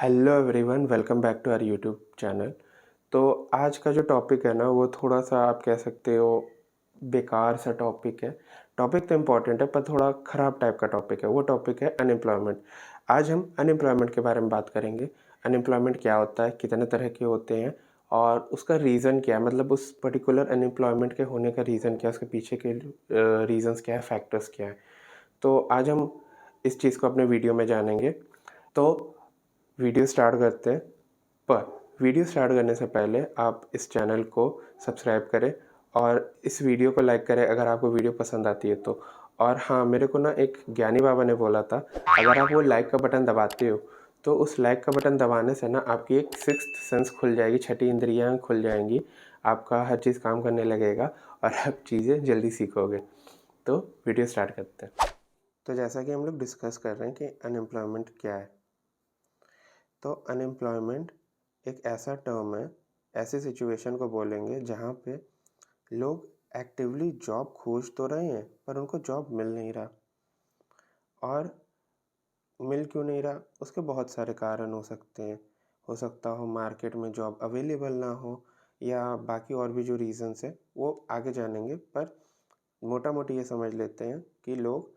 Hello everyone, welcome back to our YouTube channel. तो आज का जो टॉपिक है ना, वो थोड़ा-सा आप कह सकते हो बेकार सा टॉपिक है। टॉपिक तो इम्पोर्टेंट है पर थोड़ा ख़राब टाइप का टॉपिक है। वो टॉपिक है अनएम्प्लॉयमेंट। आज हम अनएम्प्लॉयमेंट के बारे में बात करेंगे। अनएम्प्लॉयमेंट क्या होता है, कितने तरह के होते हैं और उसका रीज़न क्या है, मतलब उस पर्टिकुलर अनएम्प्लॉयमेंट के होने का रीज़न क्या है, उसके पीछे के रीज़न्स क्या है, फैक्टर्स क्या हैं। तो आज हम इस चीज़ को अपने वीडियो में जानेंगे। तो वीडियो स्टार्ट करते हैं। पर वीडियो स्टार्ट करने से पहले आप इस चैनल को सब्सक्राइब करें और इस वीडियो को लाइक करें अगर आपको वीडियो पसंद आती है तो। और हाँ, मेरे को ना एक ज्ञानी बाबा ने बोला था, अगर आप वो लाइक का बटन दबाते हो तो उस लाइक का बटन दबाने से ना आपकी एक सिक्स्थ सेंस खुल जाएगी, छठी इंद्रियां खुल जाएंगी, आपका हर चीज़ काम करने लगेगा और आप चीज़ें जल्दी सीखोगे। तो वीडियो स्टार्ट करते हैं। तो जैसा कि हम लोग डिस्कस कर रहे हैं कि अनएम्प्लॉयमेंट क्या है, तो अनएम्प्लॉयमेंट एक ऐसा टर्म है, ऐसी सिचुएशन को बोलेंगे जहाँ पे लोग एक्टिवली जॉब खोज तो रहे हैं पर उनको जॉब मिल नहीं रहा। और मिल क्यों नहीं रहा, उसके बहुत सारे कारण हो सकते हैं। हो सकता हो मार्केट में जॉब अवेलेबल ना हो, या बाकी और भी जो रीज़न्स है वो आगे जानेंगे। पर मोटा मोटी ये समझ लेते हैं कि लोग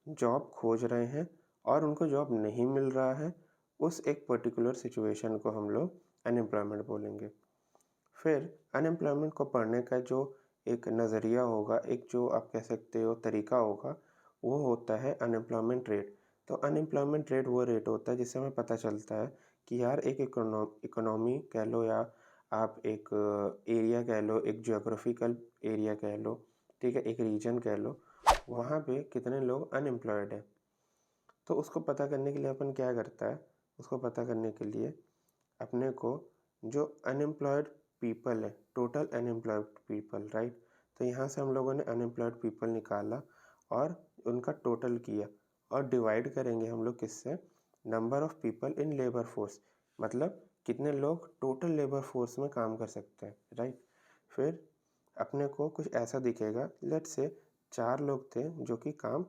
जॉब खोज रहे हैं और उनको जॉब नहीं मिल रहा है। उस एक पर्टिकुलर सिचुएशन को हम लोग अनएम्प्लॉयमेंट बोलेंगे। फिर अनएम्प्लॉयमेंट को पढ़ने का जो एक नज़रिया होगा, एक जो आप कह सकते हो तरीका होगा, वो होता है अनएम्प्लॉयमेंट रेट। तो अनएम्प्लॉयमेंट रेट वो रेट होता है जिससे हमें पता चलता है कि यार एक इकोनॉमी कह लो, या आप एक एरिया कह लो, एक जियोग्राफिकल एरिया कह लो, ठीक है, एक रीजन कह लो, वहाँ पे कितने लोग अनएम्प्लॉयड हैं। तो उसको पता करने के लिए अपन क्या करता है, उसको पता करने के लिए अपने को जो अनएम्प्लॉयड पीपल है, टोटल अनएम्प्लॉयड पीपल, राइट। तो यहाँ से हम लोगों ने अनएम्प्लॉयड पीपल निकाला और उनका टोटल किया, और डिवाइड करेंगे हम लोग किससे, number of people in labour force, मतलब कितने लोग टोटल लेबर फोर्स में काम कर सकते हैं, राइट। फिर अपने को कुछ ऐसा दिखेगा, लेट से 4 लोग थे जो कि काम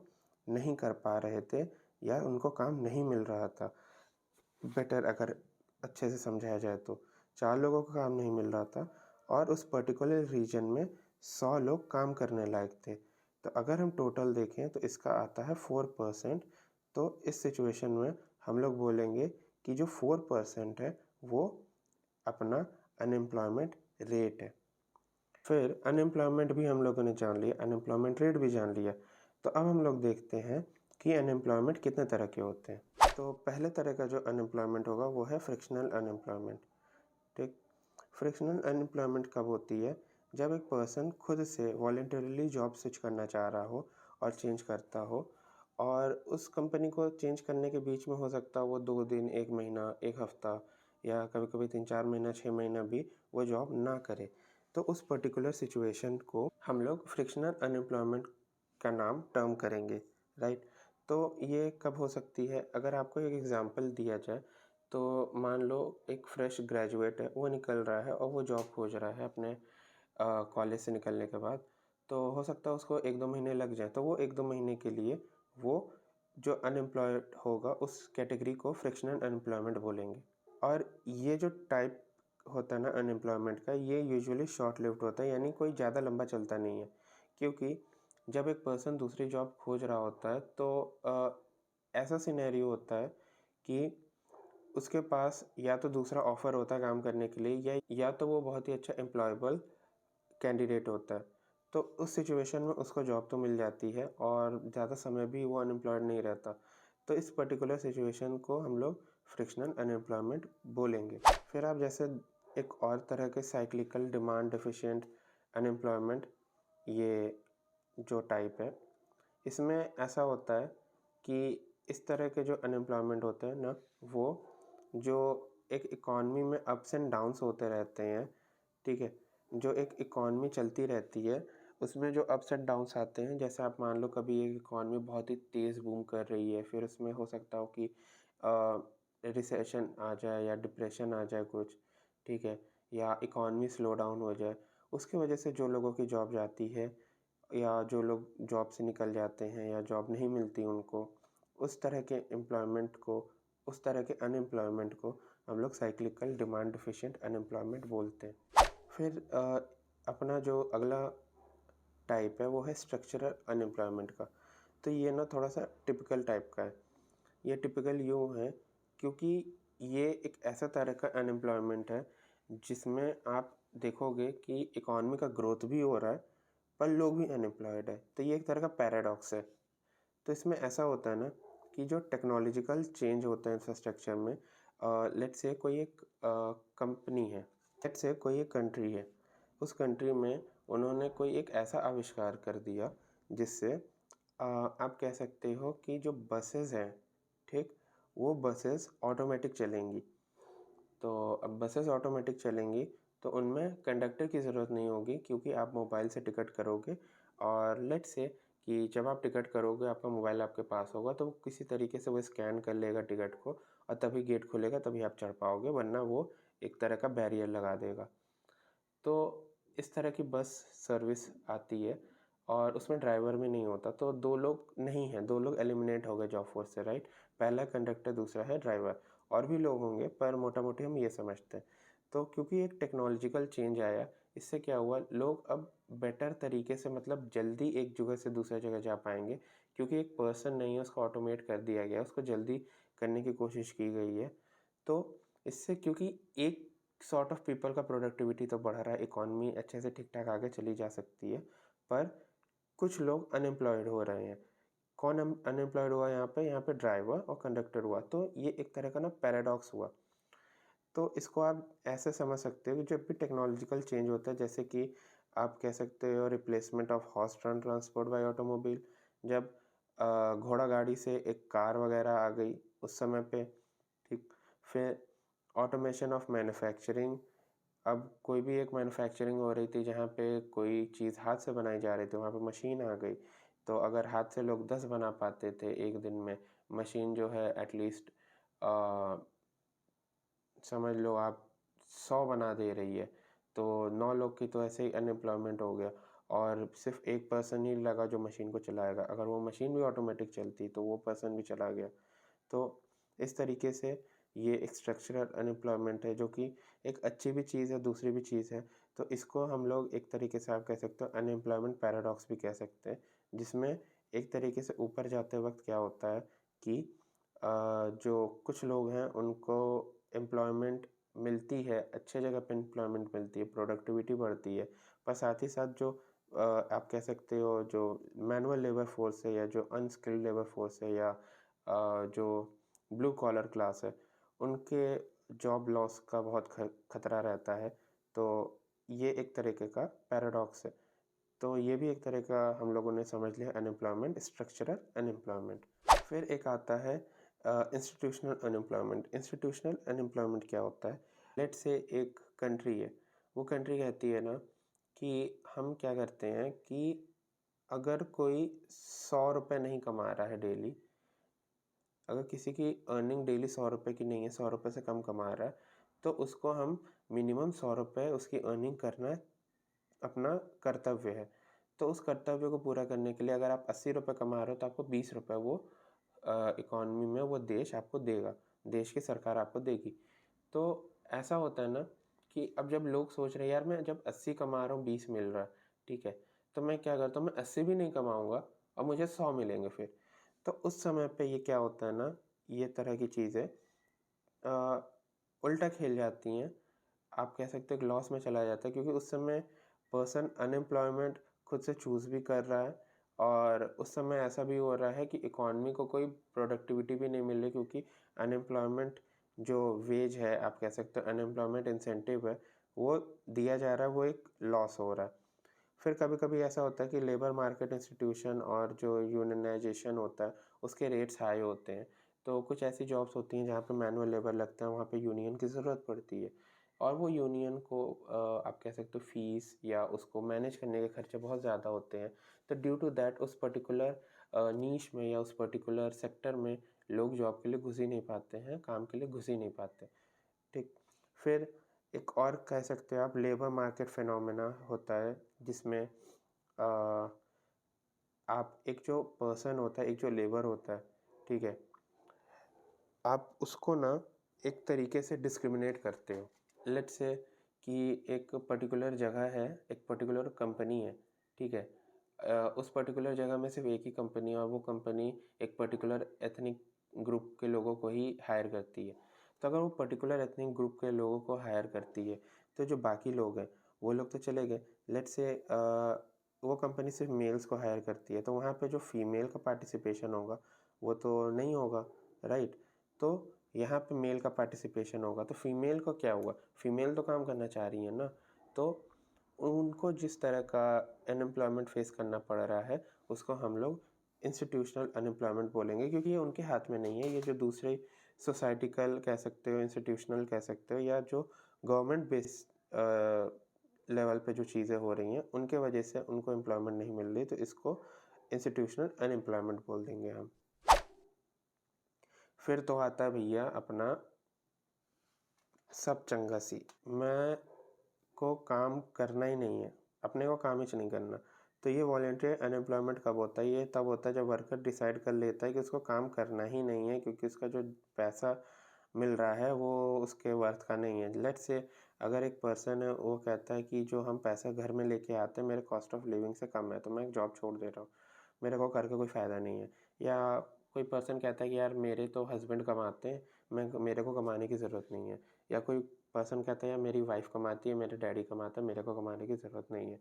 नहीं कर पा रहे थे या उनको काम नहीं मिल रहा था। बेटर अगर अच्छे से समझाया जाए तो 4 लोगों को काम नहीं मिल रहा था और उस पर्टिकुलर रीजन में 100 लोग काम करने लायक थे। तो अगर हम टोटल देखें तो इसका आता है 4%। तो इस सिचुएशन में हम लोग बोलेंगे कि जो 4% है वो अपना अनएम्प्लॉयमेंट रेट है। फिर अनएम्प्लॉयमेंट भी हम लोगों ने जान लिया, अनएम्प्लॉयमेंट रेट भी जान लिया। तो अब हम लोग देखते हैं कि अनएम्प्लॉयमेंट कितने तरह के होते हैं। तो पहले तरह का जो अनएम्प्लॉयमेंट होगा वो है फ्रिक्शनल अनएम्प्लॉयमेंट, ठीक। फ्रिक्शनल अनएम्प्लॉयमेंट कब होती है, जब एक पर्सन खुद से वॉलेंटरली जॉब स्विच करना चाह रहा हो और चेंज करता हो, और उस कंपनी को चेंज करने के बीच में हो सकता है वो 2 दिन, 1 महीना, 1 हफ्ता, या कभी कभी 3-4 महीना, 6 महीना भी वो जॉब ना करे। तो उस पर्टिकुलर सिचुएशन को हम लोग फ्रिक्शनल अनएम्प्लॉयमेंट का नाम टर्म करेंगे, राइट। तो ये कब हो सकती है, अगर आपको एक एग्जांपल दिया जाए तो मान लो एक फ्रेश ग्रेजुएट है, वो निकल रहा है और वो जॉब खोज रहा है अपने कॉलेज से निकलने के बाद। तो हो सकता है उसको 1-2 महीने लग जाए, तो वो 1-2 महीने के लिए वो जो अनएम्प्लॉयड होगा उस कैटेगरी को फ्रिक्शनल अनएम्प्लॉयमेंट बोलेंगे। और ये जो टाइप होता है ना अनएम्प्लॉयमेंट का, ये यूजुअली शॉर्ट लिव्ड होता है, यानी कोई ज़्यादा लंबा चलता नहीं है। क्योंकि जब एक पर्सन दूसरी जॉब खोज रहा होता है तो ऐसा सिनेरियो होता है कि उसके पास या तो दूसरा ऑफर होता है काम करने के लिए, या तो वो बहुत ही अच्छा एम्प्लॉयबल कैंडिडेट होता है। तो उस सिचुएशन में उसको जॉब तो मिल जाती है और ज़्यादा समय भी वो अनएम्प्लॉयड नहीं रहता। तो इस पर्टिकुलर सिचुएशन को हम लोग फ्रिक्शनल अनएम्प्लॉयमेंट बोलेंगे। फिर आप जैसे एक और तरह के साइक्लिकल डिमांड डिफिशिएंट अनएम्प्लॉयमेंट, ये जो टाइप है, इसमें ऐसा होता है कि इस तरह के जो अनएम्प्लॉयमेंट होते हैं ना, वो जो एक इकॉनमी में अप्स एंड डाउन्स होते रहते हैं, ठीक है, जो एक इकॉनमी चलती रहती है उसमें जो अप्स एंड डाउन्स आते हैं, जैसे आप मान लो कभी एक इकॉनमी बहुत ही तेज़ बूम कर रही है, फिर उसमें हो सकता हो कि रिसेशन आ जाए या डिप्रेशन आ जाए कुछ, ठीक है, या इकॉनमी स्लो डाउन हो जाए। उसकी वजह से जो लोगों की जॉब जाती है या जो लोग जॉब से निकल जाते हैं या जॉब नहीं मिलती उनको, उस तरह के एम्प्लॉयमेंट को उस तरह के अनएम्प्लॉयमेंट को हम लोग साइक्लिकल डिमांड डिफिशिएंट अनएम्प्लॉयमेंट बोलते हैं। फिर अपना जो अगला टाइप है वो है स्ट्रक्चरल अनएम्प्लॉयमेंट का। तो ये ना थोड़ा सा टिपिकल टाइप का है। ये टिपिकल यूँ है क्योंकि ये एक ऐसा तरह का अनएम्प्लॉयमेंट है जिसमें आप देखोगे कि इकॉनमी का ग्रोथ भी हो रहा है पर लोग भी अनएम्प्लॉयड है। तो ये एक तरह का पैराडॉक्स है। तो इसमें ऐसा होता है ना कि जो टेक्नोलॉजिकल चेंज होता है इंफ्रास्ट्रक्चर में, लेट्स से कोई एक कंपनी है, लेट्स से कोई एक कंट्री है, उस कंट्री में उन्होंने कोई एक ऐसा आविष्कार कर दिया जिससे आप कह सकते हो कि जो बसेस हैं, ठीक, वो बसेस ऑटोमेटिक चलेंगी। तो अब बसेस ऑटोमेटिक चलेंगी तो उनमें कंडक्टर की ज़रूरत नहीं होगी क्योंकि आप मोबाइल से टिकट करोगे और लेट्स से कि जब आप टिकट करोगे आपका मोबाइल आपके पास होगा तो किसी तरीके से वो स्कैन कर लेगा टिकट को और तभी गेट खुलेगा, तभी आप चढ़ पाओगे, वरना वो एक तरह का बैरियर लगा देगा। तो इस तरह की बस सर्विस आती है और उसमें ड्राइवर भी नहीं होता, तो 2 लोग नहीं हैं, 2 लोग एलिमिनेट हो गए जॉब फोर्स से, राइट? पहला कंडक्टर, दूसरा है ड्राइवर। और भी लोग होंगे पर मोटा-मोटी हम ये समझते हैं। तो क्योंकि एक टेक्नोलॉजिकल चेंज आया, इससे क्या हुआ, लोग अब बेटर तरीके से मतलब जल्दी एक जगह से दूसरी जगह जा पाएँगे क्योंकि एक पर्सन नहीं है, उसको ऑटोमेट कर दिया गया है, उसको जल्दी करने की कोशिश की गई है। तो इससे क्योंकि एक सॉर्ट ऑफ पीपल का प्रोडक्टिविटी तो बढ़ रहा है, इकॉनमी अच्छे से ठीक-ठाक आगे चली जा सकती है, पर कुछ लोग अनएम्प्लॉयड हो रहे हैं। कौन अनएम्प्लॉयड हुआ यहाँ पे? यहाँ पे ड्राइवर और कंडक्टर हुआ। तो ये एक तरह का ना पैराडॉक्स हुआ। तो इसको आप ऐसे समझ सकते हो कि जब भी टेक्नोलॉजिकल चेंज होता है, जैसे कि आप कह सकते हो replacement of horse ट्रान transport bye automobile, जब घोड़ा गाड़ी से एक कार वगैरह आ गई उस समय पे, ठीक। फिर ऑटोमेशन ऑफ मैन्युफैक्चरिंग, अब कोई भी एक मैन्युफैक्चरिंग हो रही थी जहाँ पे कोई चीज़ हाथ से बनाई जा रही थी, वहाँ पे मशीन आ गई। तो अगर हाथ से लोग 10 बना पाते थे एक दिन में, मशीन जो है एटलीस्ट समझ लो आप 100 बना दे रही है, तो 9 लोग की तो ऐसे ही अनएम्प्लॉयमेंट हो गया और सिर्फ एक पर्सन ही लगा जो मशीन को चलाएगा। अगर वो मशीन भी ऑटोमेटिक चलती तो वो पर्सन भी चला गया। तो इस तरीके से ये एक स्ट्रक्चरल अनएम्प्लॉयमेंट है जो कि एक अच्छी भी चीज़ है, दूसरी भी चीज़ है। तो इसको हम लोग एक तरीके से आप कह सकते हो अनएम्प्लॉयमेंट पैराडॉक्स भी कह सकते हैं, जिसमें एक तरीके से ऊपर जाते वक़्त क्या होता है कि जो कुछ लोग हैं उनको एम्प्लॉयमेंट मिलती है, अच्छे जगह पे एम्प्लॉयमेंट मिलती है, प्रोडक्टिविटी बढ़ती है, पर साथ ही साथ जो आप कह सकते हो जो मैनुअल लेबर फोर्स है या जो अनस्किल्ड लेबर फोर्स है या जो ब्लू कॉलर क्लास है, उनके जॉब लॉस का बहुत खतरा रहता है। तो ये एक तरीके का पैराडॉक्स है। तो ये भी एक तरह का हम लोगों ने समझ लिया अनएम्प्लॉयमेंट, स्ट्रक्चरल अनएम्प्लॉयमेंट। फिर एक आता है इंस्टीट्यूशनल अनएम्प्लॉयमेंट। इंस्टीट्यूशनल अनएम्प्लॉयमेंट क्या होता है? लेट्स से एक कंट्री है, वो कंट्री कहती है ना कि हम क्या करते हैं कि अगर कोई 100 रुपए नहीं कमा रहा है डेली, अगर किसी की अर्निंग डेली 100 रुपए की नहीं है, 100 रुपए से कम कमा रहा है, तो उसको हम मिनिमम 100 रुपए उसकी अर्निंग करना अपना कर्तव्य है। तो उस कर्तव्य को पूरा करने के लिए अगर आप 80 रुपए कमा रहे हो तो आपको 20 रुपए वो इकॉनमी में वो देश आपको देगा, देश की सरकार आपको देगी। तो ऐसा होता है ना कि अब जब लोग सोच रहे हैं यार मैं जब 80 कमा रहा हूँ 20 मिल रहा है, ठीक है, तो मैं क्या करता हूँ, मैं 80 भी नहीं कमाऊँगा और मुझे 100 मिलेंगे फिर। तो उस समय पे ये क्या होता है ना, ये तरह की चीज़ें उल्टा खेल जाती हैं। आप कह सकते हो कि लॉस में चला जाता है क्योंकि उस समय पर्सन अनएम्प्लॉयमेंट खुद से चूज़ भी कर रहा है और उस समय ऐसा भी हो रहा है कि इकॉनमी को कोई प्रोडक्टिविटी भी नहीं मिल रही क्योंकि अनएम्प्लॉयमेंट जो वेज है, आप कह सकते हो अनएम्प्लॉयमेंट इंसेंटिव है, वो दिया जा रहा है, वो एक लॉस हो रहा है। फिर कभी-कभी ऐसा होता है कि लेबर मार्केट इंस्टीट्यूशन और जो यूनियनाइज़ेशन होता है, उसके रेट्स हाई होते हैं। तो कुछ ऐसी जॉब्स होती हैं जहाँ पे मैनुअल लेबर लगता है, वहाँ पे यूनियन की ज़रूरत पड़ती है और वो यूनियन को आप कह सकते हो फ़ीस या उसको मैनेज करने के खर्चे बहुत ज़्यादा होते हैं। तो ड्यू टू दैट उस पर्टिकुलर नीश में या उस पर्टिकुलर सेक्टर में लोग जॉब के लिए घुस ही नहीं पाते हैं, काम के लिए घुस ही नहीं पाते। ठीक। फिर एक और कह सकते हैं आप लेबर मार्केट फिनोमेना होता है जिसमें आप एक जो पर्सन होता है, एक जो लेबर होता है, ठीक है? आप उसको ना एक तरीके से डिस्क्रिमिनेट करते हो। लेट्स से कि एक पर्टिकुलर जगह है, एक पर्टिकुलर कंपनी है, ठीक है? उस पर्टिकुलर जगह में सिर्फ एक ही कंपनी है और वो कंपनी एक पर्टिकुलर एथनिक ग्रुप के लोगों को ही हायर करती है। तो अगर वो पर्टिकुलर एथनिक ग्रुप के लोगों को हायर करती है, तो जो बाकी लोग हैं वो लोग तो चले गए। लेट्स से वो कंपनी सिर्फ मेल्स को हायर करती है, तो वहाँ पे जो फीमेल का पार्टिसिपेशन होगा वो तो नहीं होगा, राइट? तो यहाँ पे मेल का पार्टिसिपेशन होगा, तो फीमेल को क्या हुआ? फीमेल तो काम करना चाह रही है ना, तो उनको जिस तरह का अनएम्प्लॉयमेंट फेस करना पड़ रहा है उसको हम लोग इंस्टीट्यूशनल अनएम्प्लॉयमेंट बोलेंगे, क्योंकि ये उनके हाथ में नहीं है। ये जो दूसरे सोसाइटिकल कह सकते हो, इंस्टीट्यूशनल कह सकते हो, या जो गवर्नमेंट बेस लेवल पे जो चीज़ें हो रही हैं उनके वजह से उनको एम्प्लॉयमेंट नहीं मिल रही, तो इसको इंस्टीट्यूशनल अनएम्प्लॉयमेंट बोल देंगे हम। फिर तो आता है भैया अपना सब चंगा सी, मैं को काम करना ही नहीं है, अपने को काम ही नहीं करना। तो ये वॉलंटरी अनएम्प्लॉयमेंट कब होता है? ये तब होता है जब वर्कर डिसाइड कर लेता है कि उसको काम करना ही नहीं है, क्योंकि उसका जो पैसा मिल रहा है वो उसके वर्थ का नहीं है। लेट्स से अगर एक पर्सन है वो कहता है कि जो हम पैसा घर में लेके आते हैं मेरे कॉस्ट ऑफ लिविंग से कम है, तो मैं एक जॉब छोड़ दे रहा हूँ, मेरे को करके कोई फ़ायदा नहीं है। या कोई पर्सन कहता है कि यार मेरे तो हस्बैंड कमाते हैं, मेरे को कमाने की ज़रूरत नहीं है। या कोई पर्सन कहता है यार मेरी वाइफ कमाती है, मेरे डैडी कमाता है, मेरे को कमाने की ज़रूरत नहीं है।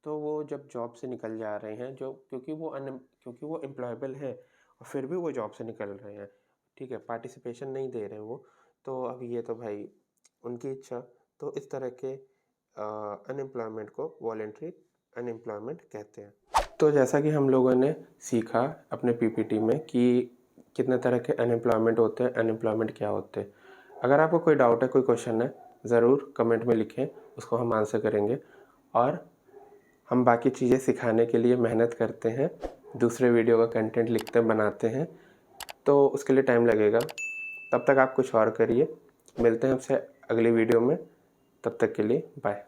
तो वो जब जॉब से निकल जा रहे हैं, जो क्योंकि वो एम्प्लॉयबल है और फिर भी वो जॉब से निकल रहे हैं, ठीक है, पार्टिसिपेशन नहीं दे रहे हैं वो, तो अब ये तो भाई उनकी इच्छा। तो इस तरह के अनएम्प्लॉयमेंट को वॉलंटरी अनएम्प्लॉयमेंट कहते हैं। तो जैसा कि हम लोगों ने सीखा अपने पीपीटी में कि कितने तरह के अनएम्प्लॉयमेंट होते हैं, अनएम्प्लॉयमेंट क्या होते हैं। अगर आपको कोई डाउट है, कोई क्वेश्चन है, ज़रूर कमेंट में लिखें, उसको हम आंसर करेंगे। और हम बाकी चीज़ें सिखाने के लिए मेहनत करते हैं, दूसरे वीडियो का कंटेंट लिखते बनाते हैं, तो उसके लिए टाइम लगेगा। तब तक आप कुछ और करिए। मिलते हैं आपसे अगली वीडियो में, तब तक के लिए बाय।